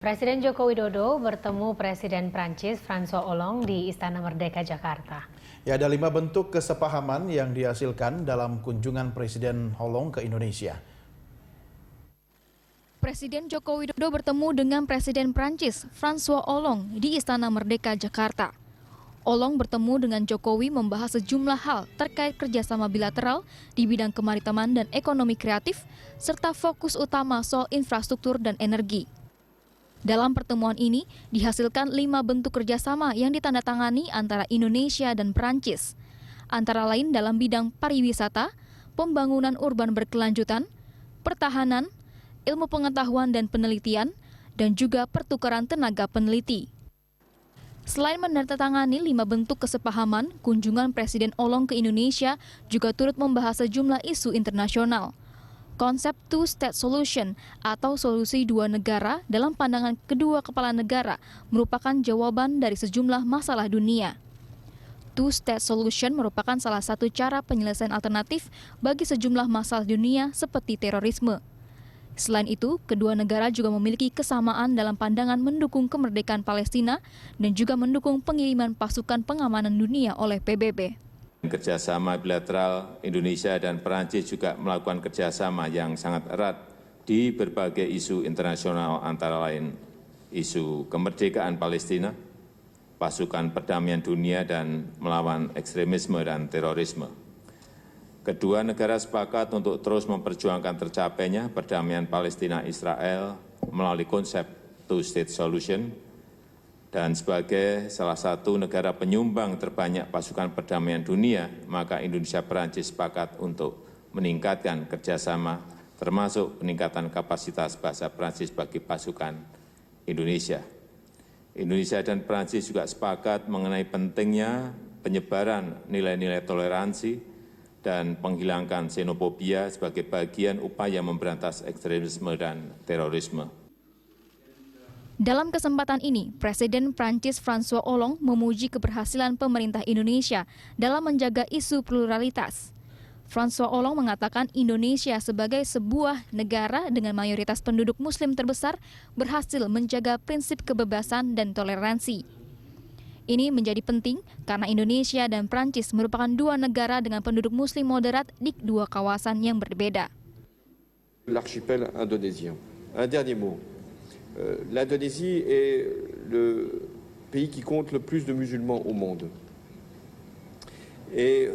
Presiden Joko Widodo bertemu Presiden Prancis François Hollande di Istana Merdeka, Jakarta. Ya, ada 5 bentuk kesepahaman yang dihasilkan dalam kunjungan Presiden Hollande ke Indonesia. Presiden Joko Widodo bertemu dengan Presiden Prancis François Hollande di Istana Merdeka, Jakarta. Hollande bertemu dengan Jokowi membahas sejumlah hal terkait kerjasama bilateral di bidang kemaritiman dan ekonomi kreatif, serta fokus utama soal infrastruktur dan energi. Dalam pertemuan ini dihasilkan 5 bentuk kerjasama yang ditandatangani antara Indonesia dan Prancis, antara lain dalam bidang pariwisata, pembangunan urban berkelanjutan, pertahanan, ilmu pengetahuan dan penelitian, dan juga pertukaran tenaga peneliti. Selain menandatangani 5 bentuk kesepahaman, kunjungan Presiden Hollande ke Indonesia juga turut membahas sejumlah isu internasional. Konsep two-state solution atau solusi dua negara dalam pandangan kedua kepala negara merupakan jawaban dari sejumlah masalah dunia. Two-state solution merupakan salah satu cara penyelesaian alternatif bagi sejumlah masalah dunia seperti terorisme. Selain itu, kedua negara juga memiliki kesamaan dalam pandangan mendukung kemerdekaan Palestina dan juga mendukung pengiriman pasukan pengamanan dunia oleh PBB. Kerjasama bilateral Indonesia dan Perancis juga melakukan kerjasama yang sangat erat di berbagai isu internasional, antara lain isu kemerdekaan Palestina, pasukan perdamaian dunia, dan melawan ekstremisme dan terorisme. Kedua negara sepakat untuk terus memperjuangkan tercapainya perdamaian Palestina-Israel melalui konsep two-state solution, dan sebagai salah satu negara penyumbang terbanyak pasukan perdamaian dunia, maka Indonesia-Perancis sepakat untuk meningkatkan kerjasama, termasuk peningkatan kapasitas bahasa Perancis bagi pasukan Indonesia. Indonesia dan Perancis juga sepakat mengenai pentingnya penyebaran nilai-nilai toleransi dan penghilangkan xenofobia sebagai bagian upaya memberantas ekstremisme dan terorisme. Dalam kesempatan ini, Presiden Prancis François Hollande memuji keberhasilan pemerintah Indonesia dalam menjaga isu pluralitas. François Hollande mengatakan Indonesia sebagai sebuah negara dengan mayoritas penduduk Muslim terbesar berhasil menjaga prinsip kebebasan dan toleransi. Ini menjadi penting karena Indonesia dan Prancis merupakan 2 negara dengan penduduk Muslim moderat di 2 kawasan yang berbeda. L'archipel indonésien. Un dernier mot. L'Indonésie est le pays qui compte le plus de musulmans au monde. Et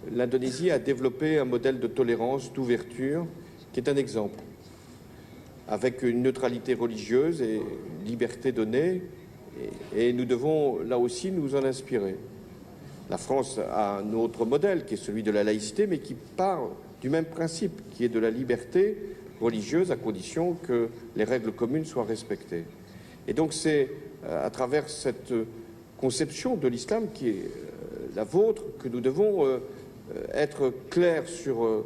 l'Indonésie a développé un modèle de tolérance, d'ouverture, qui est un exemple. Avec une neutralité religieuse et liberté donnée, et nous devons là aussi nous en inspirer. La France a un autre modèle qui est celui de la laïcité, mais qui part du même principe, qui est de la liberté religieuse à condition que les règles communes soient respectées. Et donc c'est à travers cette conception de l'islam qui est la vôtre que nous devons être clairs sur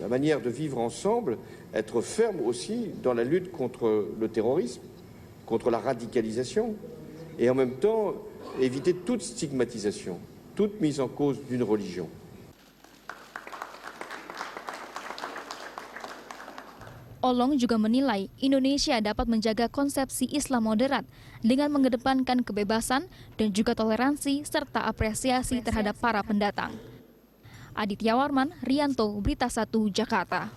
la manière de vivre ensemble, être fermes aussi dans la lutte contre le terrorisme, contre la radicalisation, et en même temps éviter toute stigmatisation, toute mise en cause d'une religion. Hollande juga menilai Indonesia dapat menjaga konsepsi Islam moderat dengan mengedepankan kebebasan dan juga toleransi serta apresiasi terhadap para pendatang. Aditya Warman, Rianto, Berita 1, Jakarta.